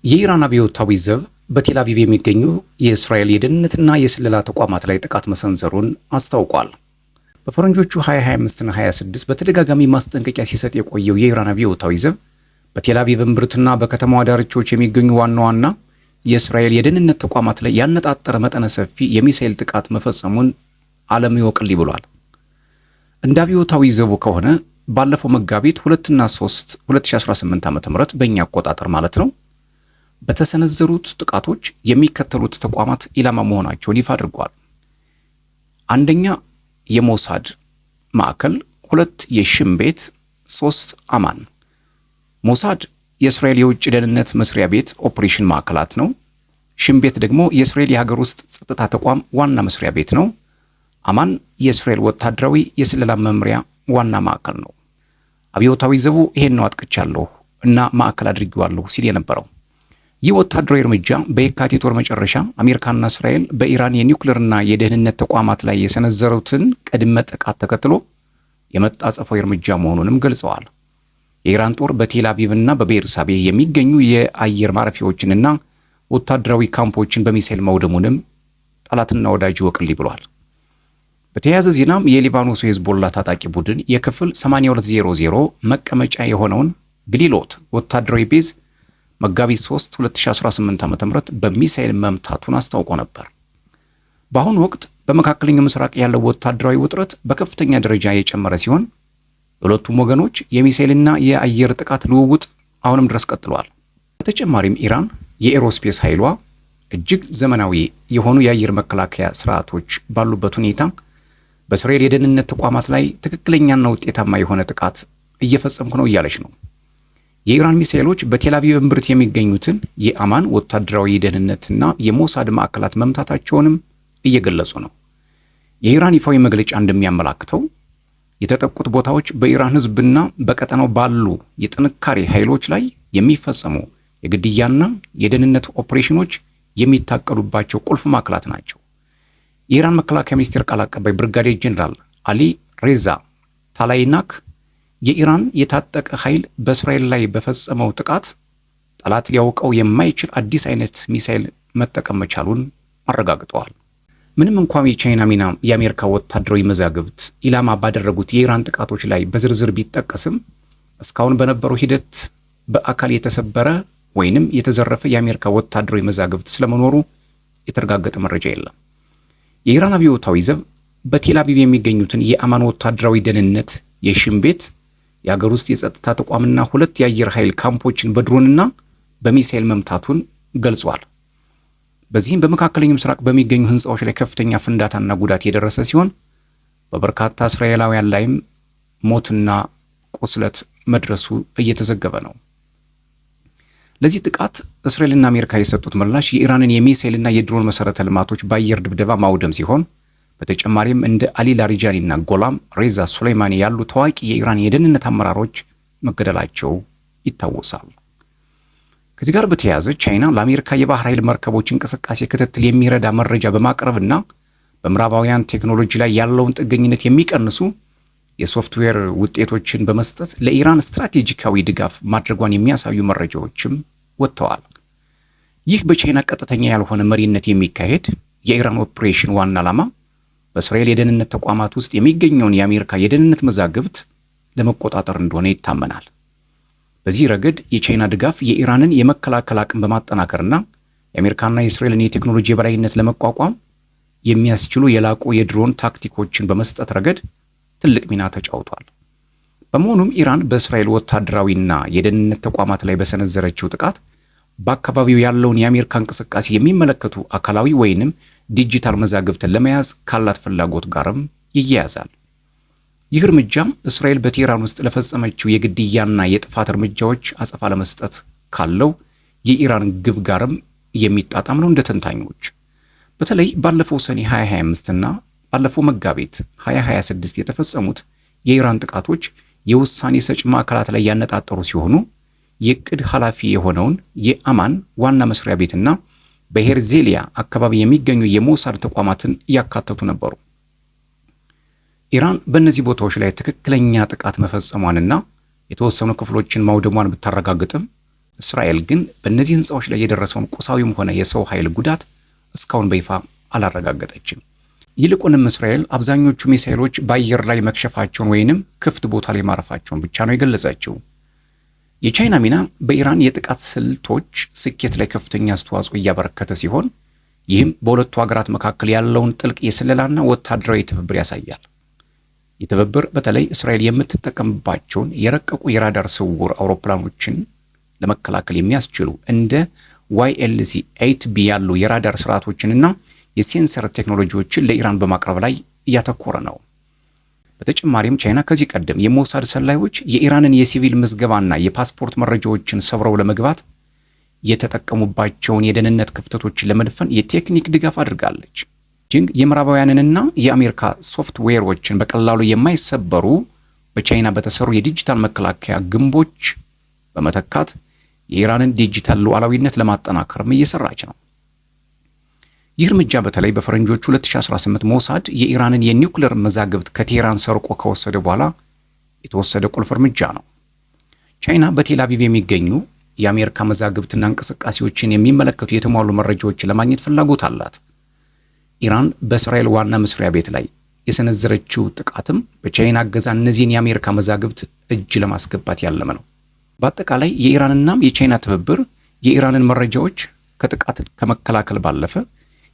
የኢራን አብዮታዊ ዘብ በቴል አቪቭ የሚገኙ የእስራኤል የደህንነትና የስለላ ተቋማት ላይ ጥቃት መሰንዘሩን አስታውቋል። በፈረንጆቹ 2025ና 26 በተደጋጋሚ ማስጠንቀቂያ ሲሰጥ የቆየው የኢራን አብዮታዊ ዘብ በቴል አቪቭ እምብርትና በከተማዋ ዳርቻዎች የሚገኙ ዋና ዋና የእስራኤል የደህንነት ተቋማት ላይ ያነጣጠረ መጠነ ሰፊ የሚሳኤል ጥቃት መፈጸሙን ዓለም ይወቅልኝ ብሏል። እንደ አብዮታዊ ዘቡ ከሆነ ባለፈው መጋቢት 2 እና 3 2018 ዓ.ም በእኛ አቆጣጠር ማለት ነው በተሰነዘሩት ጥቃቶች የሚከተሉት ተቋማት ኢላማ መሆናቸውን ይፋ አድርጓል። አንደኛ የሞሳድ ማዕከል፣ 2 የሽም ቤት፣ 3 አማን። ሞሳድ የእስራኤል የውጭ ደህንነት መስሪያ ቤት ኦፕሬሽን ማዕከላት ነው። ሽም ቤት ደግሞ የእስራኤል የሀገር ውስጥ ጸጥታ ተቋም ዋና መስሪያ ቤት ነው። አማን የእስራኤል ወታደራዊ የስለላ መምሪያ ዋና ማዕከል ነው። አብዮታዊ ዘቡ ይሄን ነው አጥቅቻለሁ እና ማዕከል አድርጌዋለሁ ሲል የነበረው። ይህ ወታደራዊ እርምጃ በየካቲት ወር መጨረሻ አሜሪካና እስራኤል በኢራን የኒውክሌርና የደህንነት ተቋማት ላይ የሰነዘሩትን ቅድመ ጥቃት ተከትሎ የመጣ አጸፋዊ እርምጃ መሆኑንም ገልጸዋል። የኢራን ጦር በቴል አቪቭና በቤርሳቤህ የሚገኙ የአየር ማረፊያዎችንና ወታደራዊ ካምፖችን በሚሳኤል መውደሙንም ጠላትና ወዳጅ ይወቅልኝ ብሏል። በተያያዘ ዜናም የሊባኖሱ ሄዝቦላ ታጣቂ ቡድን የክፍል 8200 መቀመጫ የሆነውን ግሊሎት ወታደራዊ ቤዝ መጋቢት 3 2018 ዓ.ም በሚሳኤል መምታቱን አስታውቆ ነበር። በአሁኑ ወቅት በመካከለኛው ምስራቅ ያለው ወታደራዊ ውጥረት በከፍተኛ ደረጃ የጨመረ ሲሆን ሁለቱም ወገኖች የሚሳኤልና የአየር ጥቃት ልውውጥ አሁንም ድረስ ቀጥሏል። በተጨማሪም ኢራን የኤሮስፔስ ኃይሏ እጅግ ዘመናዊ የሆኑ የአየር መከላከያ ስርዓቶች ባሉበት ሁኔታ በእስራኤል የደህንነት ተቋማት ላይ ትክክለኛና ውጤታማ የሆነ ጥቃት እየፈጸምኩ ነው እያለች ነው። የኢራን ሚሳኤሎች በቴል አቪቭ እምብርት የሚገኙትን የአማን ወታደራዊ ደህንነትና የሞሳድ ማዕከላት መምታታቸውንም እየገለጹ ነው። የኢራን ይፋዊ መግለጫ እንደሚያመላክተው የተጠቁት ቦታዎች በኢራን ሕዝብና በቀጠናው ባሉ የጥንካሬ ኃይሎች ላይ የሚፈጸሙ የግድያና የደህንነት ኦፕሬሽኖች የሚታቀዱባቸው ቁልፍ ማዕከላት ናቸው። የኢራን መከላከያ ሚኒስቴር ቃል አቀባይ ብርጋዴር ጄኔራል አሊ ሬዛ ታላይናክ የኢራን የታጠቀ ኃይል በእስራኤል ላይ በፈጸመው ጥቃት ጠላት ሊያውቀው የማይችል አዲስ አይነት ሚሳኤል መጠቀም መቻሉን አረጋግጠዋል። ምንም እንኳን የቻይና ሚና የአሜሪካ ወታደራዊ መዛግብት ኢላማ ባደረጉት የኢራን ጥቃቶች ላይ በዝርዝር ቢጠቀስም እስካሁን በነበረው ሂደት በአካል የተሰበረ ወይንም የተዘረፈ የአሜሪካ ወታደራዊ መዛግብት ስለመኖሩ የተረጋገጠ መረጃ የለም። የኢራን አብዮታዊ ዘብ በቴል አቪቭ የሚገኙትን የአማን ወታደራዊ ደህንነት፣ የሽም ቤት፣ የሀገር ውስጥ የጸጥታ ተቋምና 2 የአየር ኃይል ካምፖችን በድሮንና በሚሳኤል መምታቱን ገልጿል። በዚህም በመካከለኛው ምስራቅ በሚገኙ ህንፃዎች ላይ ከፍተኛ ፍንዳታና ጉዳት የደረሰ ሲሆን በበርካታ እስራኤላውያን ላይም ሞትና ቁስለት መድረሱ እየተዘገበ ነው። ለዚህ ጥቃት እስራኤልና አሜሪካ የሰጡት ምላሽ የኢራንን የሚሳኤልና የድሮን መሰረተ ልማቶች በአየር ድብደባ ማውደም ሲሆን በተጨማሪም እንደ አሊ ላሪጃኒና ጎላም ሬዛ ሱሌይማኒ ያሉ ታዋቂ የኢራን የደህንነት አመራሮች መገደላቸው ይታወሳል። ከዚህ ጋር በተያያዘ ቻይና ለአሜሪካ የባህር ኃይል መርከቦች እንቅስቃሴ ክትትል የሚረዳ መረጃ በማቅረብና በምዕራባውያን ቴክኖሎጂ ላይ ያለውን ጥገኝነት የሚቀንሱ የሶፍትዌር ውጤቶችን በመስጠት ለኢራን ስትራቴጂካዊ ድጋፍ ማድረጓን የሚያሳዩ መረጃዎችም ወጥተዋል። ይህ በቻይና ቀጥተኛ ያልሆነ መሪነት የሚካሄድ የኢራን ኦፕሬሽን ዋና ዓላማ በእስራኤል የደህንነት ተቋማት ውስጥ የሚገኘውን የአሜሪካ የደህንነት መዛግብት ለመቆጣጠር እንደሆነ ይታመናል። በዚህ ረገድ የቻይና ድጋፍ የኢራንን የመከላከል አቅም በማጠናከርና የአሜሪካና የእስራኤልን የቴክኖሎጂ የበላይነት ለመቋቋም የሚያስችሉ የላቁ የድሮን ታክቲኮችን በመስጠት ረገድ ትልቅ ሚና ተጫውቷል። በመሆኑም ኢራን በእስራኤል ወታደራዊና የደህንነት ተቋማት ላይ በሰነዘረችው ጥቃት በአካባቢው ያለውን የአሜሪካ እንቅስቃሴ የሚመለከቱ አካላዊ ወይንም ዲጂታል መዛግብትን ለመያዝ ካላት ፍላጎት ጋርም ይያያዛል። ይህ እርምጃም እስራኤል በቴህራን ውስጥ ለፈጸመችው የግድያና የጥፋት እርምጃዎች አጸፋ ለመስጠት ካለው የኢራን ግብ ጋርም የሚጣጣም ነው እንደ ተንታኞች። በተለይ ባለፈው ሰኔ 2025 እና ባለፈው መጋቢት 2026 የተፈጸሙት የኢራን ጥቃቶች የውሳኔ ሰጭ ማዕከላት ላይ ያነጣጠሩ ሲሆኑ የቅድ ኃላፊ የሆነውን የአማን ዋና መስሪያ ቤትና በሄርዜሊያ አካባቢ የሚገኙ የሞሳድ ተቋማትን ያካተቱ ነበሩ። ኢራን በእነዚህ ቦታዎች ላይ ትክክለኛ ጥቃት መፈጸሟንና የተወሰኑ ክፍሎችን ማውደሟን ብታረጋግጥም እስራኤል ግን በእነዚህ ህንፃዎች ላይ የደረሰውን ቁሳዊም ሆነ የሰው ኃይል ጉዳት እስካሁን በይፋ አላረጋገጠችም። ይልቁንም እስራኤል አብዛኞቹ ሚሳኤሎች በአየር ላይ መክሸፋቸውን ወይንም ክፍት ቦታ ላይ ማረፋቸውን ብቻ ነው የገለጸችው። የቻይና ሚና በኢራን የጥቃት ስልቶች ስኬት ላይ ከፍተኛ አስተዋጽኦ እያበረከተ ሲሆን ይህም በሁለቱ ሀገራት መካከል ያለውን ጥልቅ የስለላና ወታደራዊ ትብብር ያሳያል። ይህ ትብብር በተለይ እስራኤል የምትጠቀምባቸውን የረቀቁ የራዳር ስውር አውሮፕላኖችን ለመከላከል የሚያስችሉ እንደ YLC-8B ያሉ የራዳር ስርዓቶችንና የሴንሰር ቴክኖሎጂዎችን ለኢራን በማቅረብ ላይ እያተኮረ ነው። በተጨማሪም ቻይና ከዚህ ቀደም የሞሳድ ሰላዮች የኢራንን የሲቪል ምዝገባና የፓስፖርት መረጃዎችን ሰብረው ለመግባት የተጠቀሙባቸውን የደህንነት ክፍተቶችን ለመድፈን የቴክኒክ ድጋፍ አድርጋለች። ጂንግ የምዕራባውያንንና የአሜሪካ ሶፍትዌሮችን በቀላሉ የማይሰበሩ በቻይና በተሰሩ የዲጂታል መከላከያ ግንቦች በመተካት የኢራንን ዲጂታል ሉዓላዊነት ለማጠናከርም እየሰራች ነው። ይህ እርምጃ በተለይ በፈረንጆቹ 2018 ሞሳድ የኢራንን የኒውክሌር መዛግብት ከቴህራን ሰርቆ ከወሰደ በኋላ የተወሰደ ቁልፍ እርምጃ ነው። ቻይና በቴል አቪቭ የሚገኙ የአሜሪካ መዛግብትና እንቅስቃሴዎችን የሚመለከቱ የተሟሉ መረጃዎችን ለማግኘት ፍላጎት አላት። ኢራን በእስራኤል ዋና መስሪያ ቤት ላይ የሰነዘረችው ጥቃትም በቻይና እገዛ እነዚህን የአሜሪካ መዛግብት እጅ ለማስገባት ያለመ ነው። በአጠቃላይ የኢራንና የቻይና ትብብር የኢራንን መረጃዎች ከጥቃት ከመከላከል ባለፈ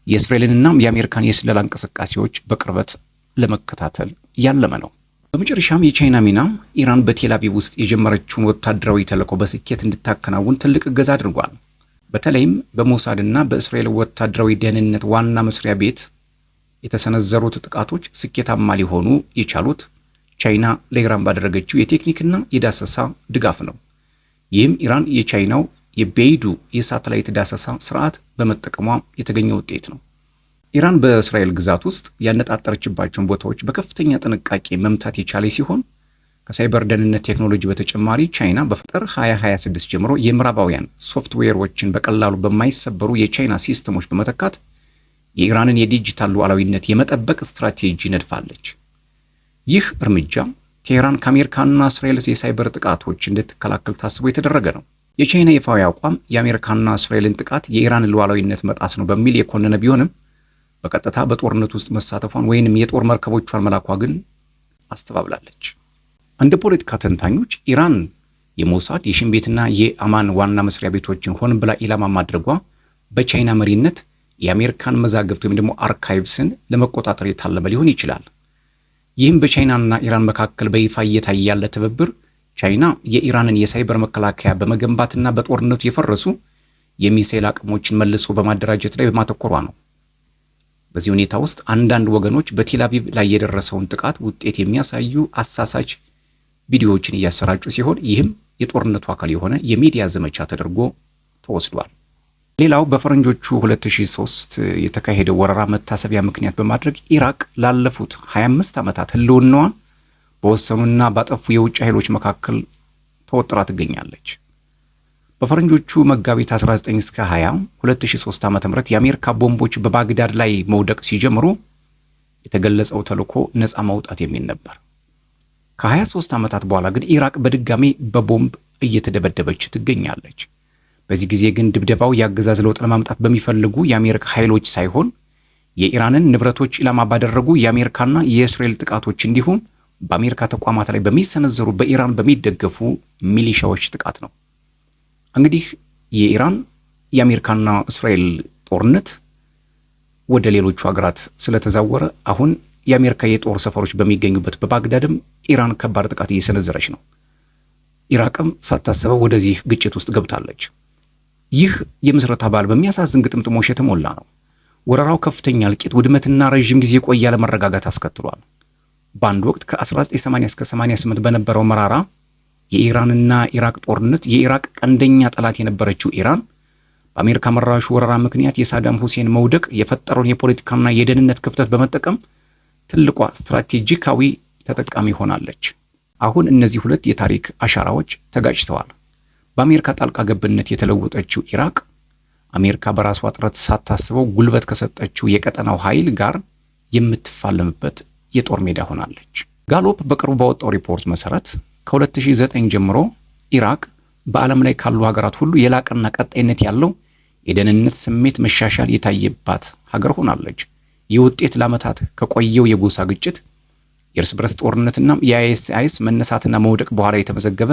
የእስራኤልንና የአሜሪካን የስለላ እንቅስቃሴዎች በቅርበት ለመከታተል ያለመ ነው። በመጨረሻም የቻይና ሚና ኢራን በቴል አቪቭ ውስጥ የጀመረችውን ወታደራዊ ተልዕኮ በስኬት እንድታከናውን ትልቅ እገዛ አድርጓል። በተለይም በሞሳድና በእስራኤል ወታደራዊ ደህንነት ዋና መስሪያ ቤት የተሰነዘሩት ጥቃቶች ስኬታማ ሊሆኑ የቻሉት ቻይና ለኢራን ባደረገችው የቴክኒክና የዳሰሳ ድጋፍ ነው። ይህም ኢራን የቻይናው የቤይዱ የሳተላይት ዳሰሳ ስርዓት በመጠቀሟ የተገኘ ውጤት ነው። ኢራን በእስራኤል ግዛት ውስጥ ያነጣጠረችባቸውን ቦታዎች በከፍተኛ ጥንቃቄ መምታት የቻለ ሲሆን ከሳይበር ደህንነት ቴክኖሎጂ በተጨማሪ ቻይና በጥር 2026 ጀምሮ የምዕራባውያን ሶፍትዌሮችን በቀላሉ በማይሰበሩ የቻይና ሲስተሞች በመተካት የኢራንን የዲጂታል ሉዓላዊነት የመጠበቅ ስትራቴጂ ነድፋለች። ይህ እርምጃ ቴህራን ከአሜሪካና እስራኤል የሳይበር ጥቃቶች እንድትከላከል ታስቦ የተደረገ ነው። የቻይና ይፋዊ አቋም የአሜሪካና እስራኤልን ጥቃት የኢራን ሉዓላዊነት መጣስ ነው በሚል የኮነነ ቢሆንም በቀጥታ በጦርነት ውስጥ መሳተፏን ወይንም የጦር መርከቦቿን መላኳ ግን አስተባብላለች። እንደ ፖለቲካ ተንታኞች ኢራን የሞሳድ የሽን ቤትና የአማን ዋና መስሪያ ቤቶችን ሆን ብላ ኢላማ ማድረጓ በቻይና መሪነት የአሜሪካን መዛግብት ወይም ደግሞ አርካይቭስን ለመቆጣጠር የታለመ ሊሆን ይችላል። ይህም በቻይናና ኢራን መካከል በይፋ እየታየ ያለ ትብብር ቻይና የኢራንን የሳይበር መከላከያ በመገንባትና በጦርነቱ የፈረሱ የሚሳኤል አቅሞችን መልሶ በማደራጀት ላይ በማተኮሯ ነው። በዚህ ሁኔታ ውስጥ አንዳንድ ወገኖች በቴል አቪቭ ላይ የደረሰውን ጥቃት ውጤት የሚያሳዩ አሳሳች ቪዲዮዎችን እያሰራጩ ሲሆን ይህም የጦርነቱ አካል የሆነ የሚዲያ ዘመቻ ተደርጎ ተወስዷል። ሌላው በፈረንጆቹ 2003 የተካሄደው ወረራ መታሰቢያ ምክንያት በማድረግ ኢራቅ ላለፉት 25 ዓመታት ህልውናዋን በወሰኑና ባጠፉ የውጭ ኃይሎች መካከል ተወጥራ ትገኛለች። በፈረንጆቹ መጋቢት 19 እስከ 20 2003 ዓ.ም የአሜሪካ ቦምቦች በባግዳድ ላይ መውደቅ ሲጀምሩ የተገለጸው ተልዕኮ ነፃ ማውጣት የሚል ነበር። ከ23 ዓመታት በኋላ ግን ኢራቅ በድጋሚ በቦምብ እየተደበደበች ትገኛለች። በዚህ ጊዜ ግን ድብደባው የአገዛዝ ለውጥ ለማምጣት በሚፈልጉ የአሜሪካ ኃይሎች ሳይሆን የኢራንን ንብረቶች ኢላማ ባደረጉ የአሜሪካና የእስራኤል ጥቃቶች እንዲሁም በአሜሪካ ተቋማት ላይ በሚሰነዘሩ በኢራን በሚደገፉ ሚሊሻዎች ጥቃት ነው። እንግዲህ የኢራን የአሜሪካና እስራኤል ጦርነት ወደ ሌሎቹ ሀገራት ስለተዛወረ አሁን የአሜሪካ የጦር ሰፈሮች በሚገኙበት በባግዳድም ኢራን ከባድ ጥቃት እየሰነዘረች ነው። ኢራቅም ሳታስበው ወደዚህ ግጭት ውስጥ ገብታለች። ይህ የምስረታ በዓል በሚያሳዝን ግጥምጥሞሽ የተሞላ ነው። ወረራው ከፍተኛ እልቂት፣ ውድመትና ረዥም ጊዜ ቆየ ያለመረጋጋት አስከትሏል። በአንድ ወቅት ከ1980 እስከ 88 በነበረው መራራ የኢራንና ኢራቅ ጦርነት የኢራቅ ቀንደኛ ጠላት የነበረችው ኢራን በአሜሪካ መራሹ ወረራ ምክንያት የሳዳም ሁሴን መውደቅ የፈጠረውን የፖለቲካና የደህንነት ክፍተት በመጠቀም ትልቋ ስትራቴጂካዊ ተጠቃሚ ሆናለች። አሁን እነዚህ ሁለት የታሪክ አሻራዎች ተጋጭተዋል። በአሜሪካ ጣልቃ ገብነት የተለወጠችው ኢራቅ አሜሪካ በራሷ ጥረት ሳታስበው ጉልበት ከሰጠችው የቀጠናው ኃይል ጋር የምትፋለምበት የጦር ሜዳ ሆናለች። ጋሎፕ በቅርቡ ባወጣው ሪፖርት መሰረት ከ2009 ጀምሮ ኢራቅ በዓለም ላይ ካሉ ሀገራት ሁሉ የላቀና ቀጣይነት ያለው የደህንነት ስሜት መሻሻል የታየባት ሀገር ሆናለች። ይህ ውጤት ለዓመታት ከቆየው የጎሳ ግጭት፣ የእርስ በርስ ጦርነትና የአይኤስ መነሳትና መውደቅ በኋላ የተመዘገበ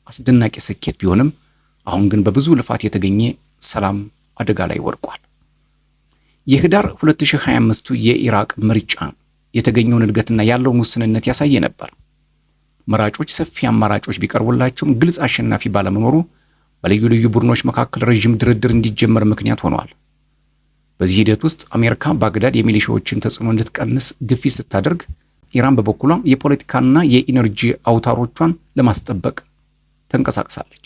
አስደናቂ ስኬት ቢሆንም አሁን ግን በብዙ ልፋት የተገኘ ሰላም አደጋ ላይ ወድቋል። የህዳር 2025ቱ የኢራቅ ምርጫ የተገኘውን እድገትና ያለውን ውስንነት ያሳየ ነበር። መራጮች ሰፊ አማራጮች ቢቀርቡላቸውም ግልጽ አሸናፊ ባለመኖሩ በልዩ ልዩ ቡድኖች መካከል ረዥም ድርድር እንዲጀመር ምክንያት ሆኗል። በዚህ ሂደት ውስጥ አሜሪካ ባግዳድ የሚሊሻዎችን ተጽዕኖ እንድትቀንስ ግፊት ስታደርግ፣ ኢራን በበኩሏ የፖለቲካና የኢነርጂ አውታሮቿን ለማስጠበቅ ተንቀሳቅሳለች።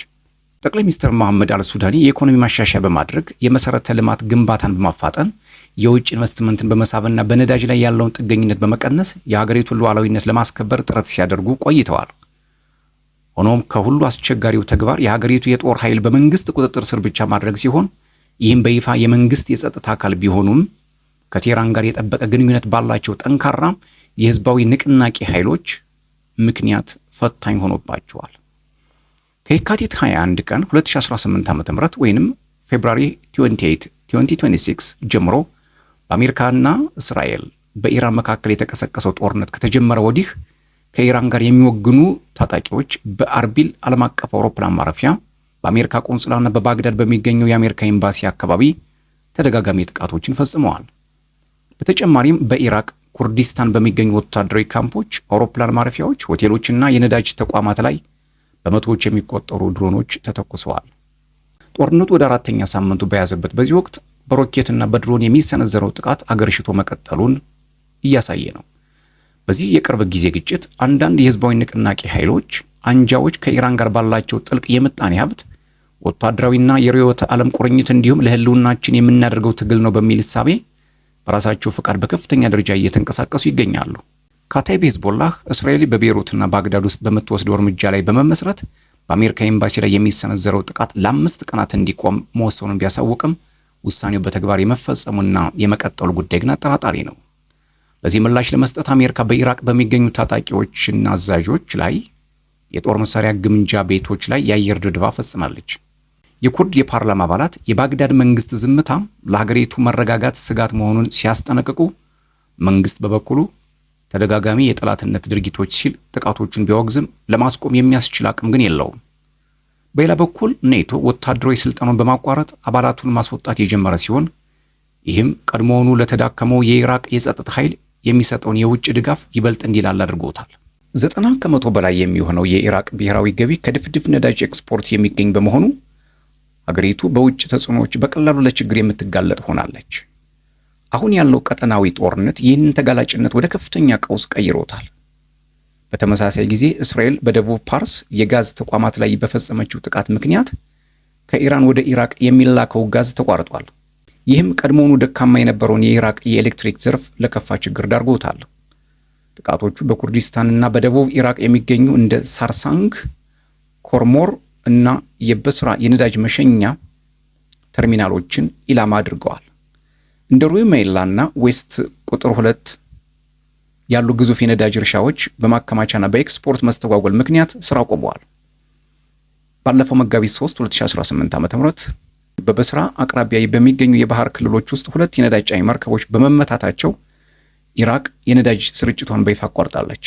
ጠቅላይ ሚኒስትር መሐመድ አልሱዳኒ የኢኮኖሚ ማሻሻያ በማድረግ የመሰረተ ልማት ግንባታን በማፋጠን የውጭ ኢንቨስትመንትን በመሳብና በነዳጅ ላይ ያለውን ጥገኝነት በመቀነስ የሀገሪቱን ሉዓላዊነት ለማስከበር ጥረት ሲያደርጉ ቆይተዋል። ሆኖም ከሁሉ አስቸጋሪው ተግባር የሀገሪቱ የጦር ኃይል በመንግስት ቁጥጥር ስር ብቻ ማድረግ ሲሆን፣ ይህም በይፋ የመንግስት የጸጥታ አካል ቢሆኑም ከቴህራን ጋር የጠበቀ ግንኙነት ባላቸው ጠንካራ የህዝባዊ ንቅናቄ ኃይሎች ምክንያት ፈታኝ ሆኖባቸዋል። ከየካቲት 21 ቀን 2018 ዓ.ም ወይንም ፌብሩዋሪ 28 2026 ጀምሮ በአሜሪካና እስራኤል በኢራን መካከል የተቀሰቀሰው ጦርነት ከተጀመረ ወዲህ ከኢራን ጋር የሚወግኑ ታጣቂዎች በአርቢል ዓለም አቀፍ አውሮፕላን ማረፊያ፣ በአሜሪካ ቆንጽላና በባግዳድ በሚገኘው የአሜሪካ ኤምባሲ አካባቢ ተደጋጋሚ ጥቃቶችን ፈጽመዋል። በተጨማሪም በኢራቅ ኩርዲስታን በሚገኙ ወታደራዊ ካምፖች፣ አውሮፕላን ማረፊያዎች፣ ሆቴሎችና የነዳጅ ተቋማት ላይ በመቶዎች የሚቆጠሩ ድሮኖች ተተኩሰዋል። ጦርነቱ ወደ አራተኛ ሳምንቱ በያዘበት በዚህ ወቅት በሮኬትና በድሮን የሚሰነዘረው ጥቃት አገርሽቶ መቀጠሉን እያሳየ ነው። በዚህ የቅርብ ጊዜ ግጭት አንዳንድ የህዝባዊ ንቅናቄ ኃይሎች አንጃዎች ከኢራን ጋር ባላቸው ጥልቅ የምጣኔ ሀብት፣ ወታደራዊና የርዕዮተ ዓለም ቁርኝት እንዲሁም ለህልውናችን የምናደርገው ትግል ነው በሚል እሳቤ በራሳቸው ፍቃድ በከፍተኛ ደረጃ እየተንቀሳቀሱ ይገኛሉ። ካታይብ ሂዝቦላህ እስራኤል በቤይሩትና ባግዳድ ውስጥ በምትወስደው እርምጃ ላይ በመመስረት በአሜሪካ ኤምባሲ ላይ የሚሰነዘረው ጥቃት ለ5 ቀናት እንዲቆም መወሰኑን ቢያሳውቅም ውሳኔው በተግባር የመፈጸሙና የመቀጠሉ ጉዳይ ግን አጠራጣሪ ነው። ለዚህ ምላሽ ለመስጠት አሜሪካ በኢራቅ በሚገኙ ታጣቂዎችና አዛዦች ላይ የጦር መሳሪያ ግምጃ ቤቶች ላይ የአየር ድብደባ ፈጽማለች። የኩርድ የፓርላማ አባላት የባግዳድ መንግስት ዝምታ ለሀገሪቱ መረጋጋት ስጋት መሆኑን ሲያስጠነቅቁ፣ መንግስት በበኩሉ ተደጋጋሚ የጠላትነት ድርጊቶች ሲል ጥቃቶቹን ቢያወግዝም ለማስቆም የሚያስችል አቅም ግን የለውም። በሌላ በኩል ኔቶ ወታደራዊ ስልጠናውን በማቋረጥ አባላቱን ማስወጣት የጀመረ ሲሆን፣ ይህም ቀድሞውኑ ለተዳከመው የኢራቅ የጸጥታ ኃይል የሚሰጠውን የውጭ ድጋፍ ይበልጥ እንዲላላ አድርጎታል። 90 ከመቶ በላይ የሚሆነው የኢራቅ ብሔራዊ ገቢ ከድፍድፍ ነዳጅ ኤክስፖርት የሚገኝ በመሆኑ ሀገሪቱ በውጭ ተጽዕኖዎች በቀላሉ ለችግር የምትጋለጥ ሆናለች። አሁን ያለው ቀጠናዊ ጦርነት ይህንን ተጋላጭነት ወደ ከፍተኛ ቀውስ ቀይሮታል። በተመሳሳይ ጊዜ እስራኤል በደቡብ ፓርስ የጋዝ ተቋማት ላይ በፈጸመችው ጥቃት ምክንያት ከኢራን ወደ ኢራቅ የሚላከው ጋዝ ተቋርጧል። ይህም ቀድሞውኑ ደካማ የነበረውን የኢራቅ የኤሌክትሪክ ዘርፍ ለከፋ ችግር ዳርጎታል። ጥቃቶቹ በኩርዲስታንና በደቡብ ኢራቅ የሚገኙ እንደ ሳርሳንግ፣ ኮርሞር እና የበስራ የነዳጅ መሸኛ ተርሚናሎችን ኢላማ አድርገዋል። እንደ ሩሜይላና ዌስት ቁጥር 2 ያሉ ግዙፍ የነዳጅ እርሻዎች በማከማቻና በኤክስፖርት መስተጓጎል ምክንያት ስራ ቆመዋል። ባለፈው መጋቢት 3 2018 ዓ.ም በበስራ አቅራቢያ በሚገኙ የባህር ክልሎች ውስጥ 2 የነዳጅ ጫኝ መርከቦች በመመታታቸው ኢራቅ የነዳጅ ስርጭቷን በይፋ አቋርጣለች።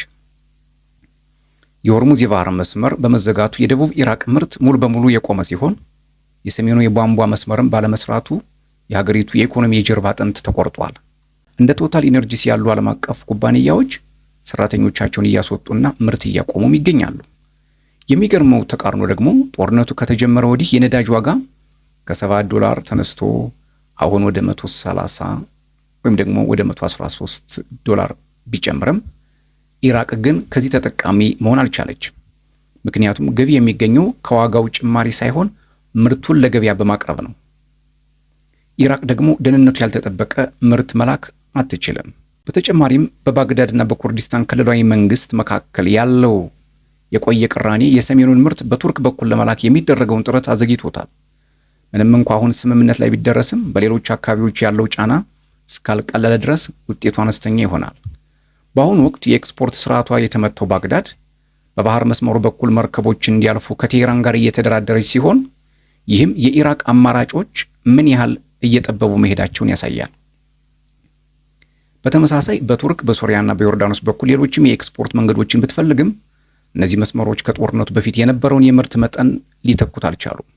የሆርሙዝ የባህር መስመር በመዘጋቱ የደቡብ ኢራቅ ምርት ሙሉ በሙሉ የቆመ ሲሆን፣ የሰሜኑ የቧንቧ መስመርም ባለመስራቱ የሀገሪቱ የኢኮኖሚ የጀርባ አጥንት ተቆርጧል። እንደ ቶታል ኢነርጂስ ያሉ ዓለም አቀፍ ኩባንያዎች ሰራተኞቻቸውን እያስወጡና ምርት እያቆሙም ይገኛሉ። የሚገርመው ተቃርኖ ደግሞ ጦርነቱ ከተጀመረ ወዲህ የነዳጅ ዋጋ ከ$7 ተነስቶ አሁን ወደ 130 ወይም ደግሞ ወደ $113 ቢጨምርም ኢራቅ ግን ከዚህ ተጠቃሚ መሆን አልቻለች። ምክንያቱም ገቢ የሚገኘው ከዋጋው ጭማሪ ሳይሆን ምርቱን ለገበያ በማቅረብ ነው። ኢራቅ ደግሞ ደህንነቱ ያልተጠበቀ ምርት መላክ አትችልም። በተጨማሪም በባግዳድና በኩርዲስታን ክልላዊ መንግስት መካከል ያለው የቆየ ቅራኔ የሰሜኑን ምርት በቱርክ በኩል ለመላክ የሚደረገውን ጥረት አዘግይቶታል። ምንም እንኳ አሁን ስምምነት ላይ ቢደረስም በሌሎች አካባቢዎች ያለው ጫና እስካልቀለለ ድረስ ውጤቱ አነስተኛ ይሆናል። በአሁኑ ወቅት የኤክስፖርት ስርዓቷ የተመታው ባግዳድ በባህር መስመሩ በኩል መርከቦች እንዲያልፉ ከቴህራን ጋር እየተደራደረች ሲሆን ይህም የኢራቅ አማራጮች ምን ያህል እየጠበቡ መሄዳቸውን ያሳያል። በተመሳሳይ በቱርክ በሶሪያና በዮርዳኖስ በኩል ሌሎችም የኤክስፖርት መንገዶችን ብትፈልግም እነዚህ መስመሮች ከጦርነቱ በፊት የነበረውን የምርት መጠን ሊተኩት አልቻሉም።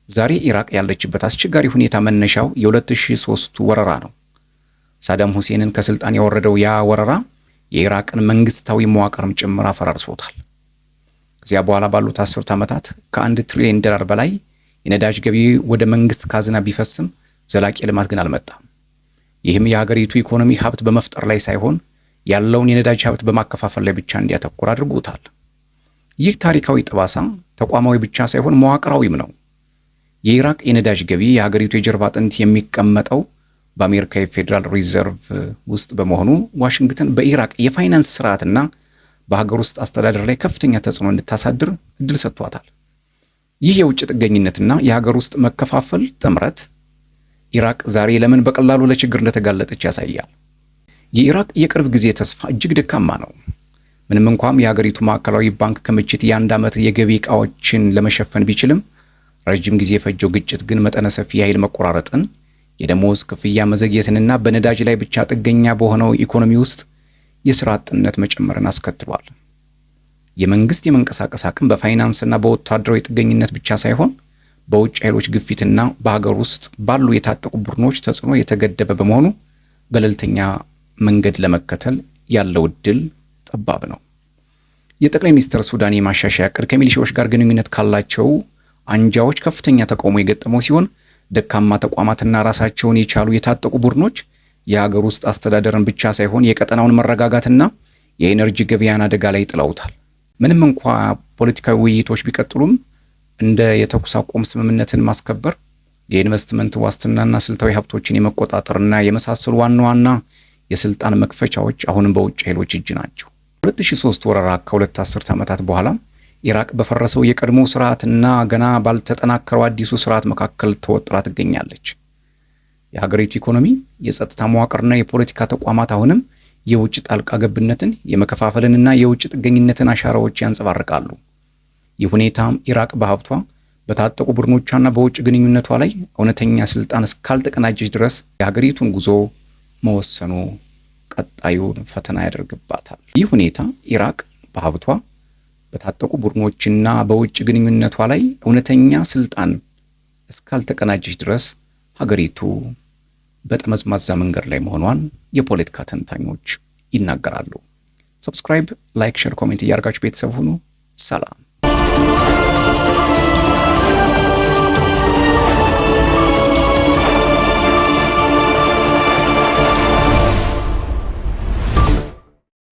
ዛሬ ኢራቅ ያለችበት አስቸጋሪ ሁኔታ መነሻው የ2003 ወረራ ነው። ሳዳም ሁሴንን ከስልጣን ያወረደው ያ ወረራ የኢራቅን መንግስታዊ መዋቅርም ጭምር አፈራርሶታል። ከዚያ በኋላ ባሉት 10 ዓመታት ከ1 ትሪሊዮን ዶላር በላይ የነዳጅ ገቢ ወደ መንግስት ካዝና ቢፈስም ዘላቂ ልማት ግን አልመጣም። ይህም የሀገሪቱ ኢኮኖሚ ሀብት በመፍጠር ላይ ሳይሆን ያለውን የነዳጅ ሀብት በማከፋፈል ላይ ብቻ እንዲያተኩር አድርጎታል። ይህ ታሪካዊ ጠባሳ ተቋማዊ ብቻ ሳይሆን መዋቅራዊም ነው። የኢራቅ የነዳጅ ገቢ የሀገሪቱ የጀርባ አጥንት የሚቀመጠው በአሜሪካ የፌዴራል ሪዘርቭ ውስጥ በመሆኑ ዋሽንግተን በኢራቅ የፋይናንስ ስርዓትና በሀገር ውስጥ አስተዳደር ላይ ከፍተኛ ተጽዕኖ እንድታሳድር እድል ሰጥቷታል። ይህ የውጭ ጥገኝነትና የሀገር ውስጥ መከፋፈል ጥምረት ኢራቅ ዛሬ ለምን በቀላሉ ለችግር እንደተጋለጠች ያሳያል። የኢራቅ የቅርብ ጊዜ ተስፋ እጅግ ደካማ ነው። ምንም እንኳን የሀገሪቱ ማዕከላዊ ባንክ ክምችት የአንድ ዓመት የገቢ ዕቃዎችን ለመሸፈን ቢችልም ረጅም ጊዜ የፈጀው ግጭት ግን መጠነ ሰፊ የኃይል መቆራረጥን፣ የደሞዝ ክፍያ መዘግየትንና በነዳጅ ላይ ብቻ ጥገኛ በሆነው ኢኮኖሚ ውስጥ የሥራ አጥነት መጨመርን አስከትሏል። የመንግስት የመንቀሳቀስ አቅም በፋይናንስና በወታደራዊ ጥገኝነት ብቻ ሳይሆን በውጭ ኃይሎች ግፊትና በሀገር ውስጥ ባሉ የታጠቁ ቡድኖች ተጽዕኖ የተገደበ በመሆኑ ገለልተኛ መንገድ ለመከተል ያለው እድል ጠባብ ነው። የጠቅላይ ሚኒስትር ሱዳን የማሻሻያ ዕቅድ ከሚሊሻዎች ጋር ግንኙነት ካላቸው አንጃዎች ከፍተኛ ተቃውሞ የገጠመው ሲሆን ደካማ ተቋማትና ራሳቸውን የቻሉ የታጠቁ ቡድኖች የሀገር ውስጥ አስተዳደርን ብቻ ሳይሆን የቀጠናውን መረጋጋትና የኤነርጂ ገበያን አደጋ ላይ ጥለውታል። ምንም እንኳ ፖለቲካዊ ውይይቶች ቢቀጥሉም እንደ የተኩስ አቁም ስምምነትን ማስከበር፣ የኢንቨስትመንት ዋስትናና ስልታዊ ሀብቶችን የመቆጣጠርና የመሳሰሉ ዋና ዋና የስልጣን መክፈቻዎች አሁንም በውጭ ኃይሎች እጅ ናቸው። 2003 ወረራ ከሁለት አስርት ዓመታት በኋላ ኢራቅ በፈረሰው የቀድሞ ስርዓትና ገና ባልተጠናከረው አዲሱ ስርዓት መካከል ተወጥራ ትገኛለች። የሀገሪቱ ኢኮኖሚ፣ የጸጥታ መዋቅርና የፖለቲካ ተቋማት አሁንም የውጭ ጣልቃ ገብነትን፣ የመከፋፈልንና የውጭ ጥገኝነትን አሻራዎች ያንጸባርቃሉ። ይህ ሁኔታም ኢራቅ በሀብቷ በታጠቁ ቡድኖቿና በውጭ ግንኙነቷ ላይ እውነተኛ ስልጣን እስካልተቀናጀች ድረስ የሀገሪቱን ጉዞ መወሰኑ ቀጣዩን ፈተና ያደርግባታል። ይህ ሁኔታ ኢራቅ በሀብቷ በታጠቁ ቡድኖችና በውጭ ግንኙነቷ ላይ እውነተኛ ስልጣን እስካልተቀናጀች ድረስ ሀገሪቱ በጠመዝማዛ መንገድ ላይ መሆኗን የፖለቲካ ተንታኞች ይናገራሉ። ሰብስክራይብ፣ ላይክ፣ ሼር፣ ኮሜንት እያደረጋችሁ ቤተሰብ ሁኑ። ሰላም።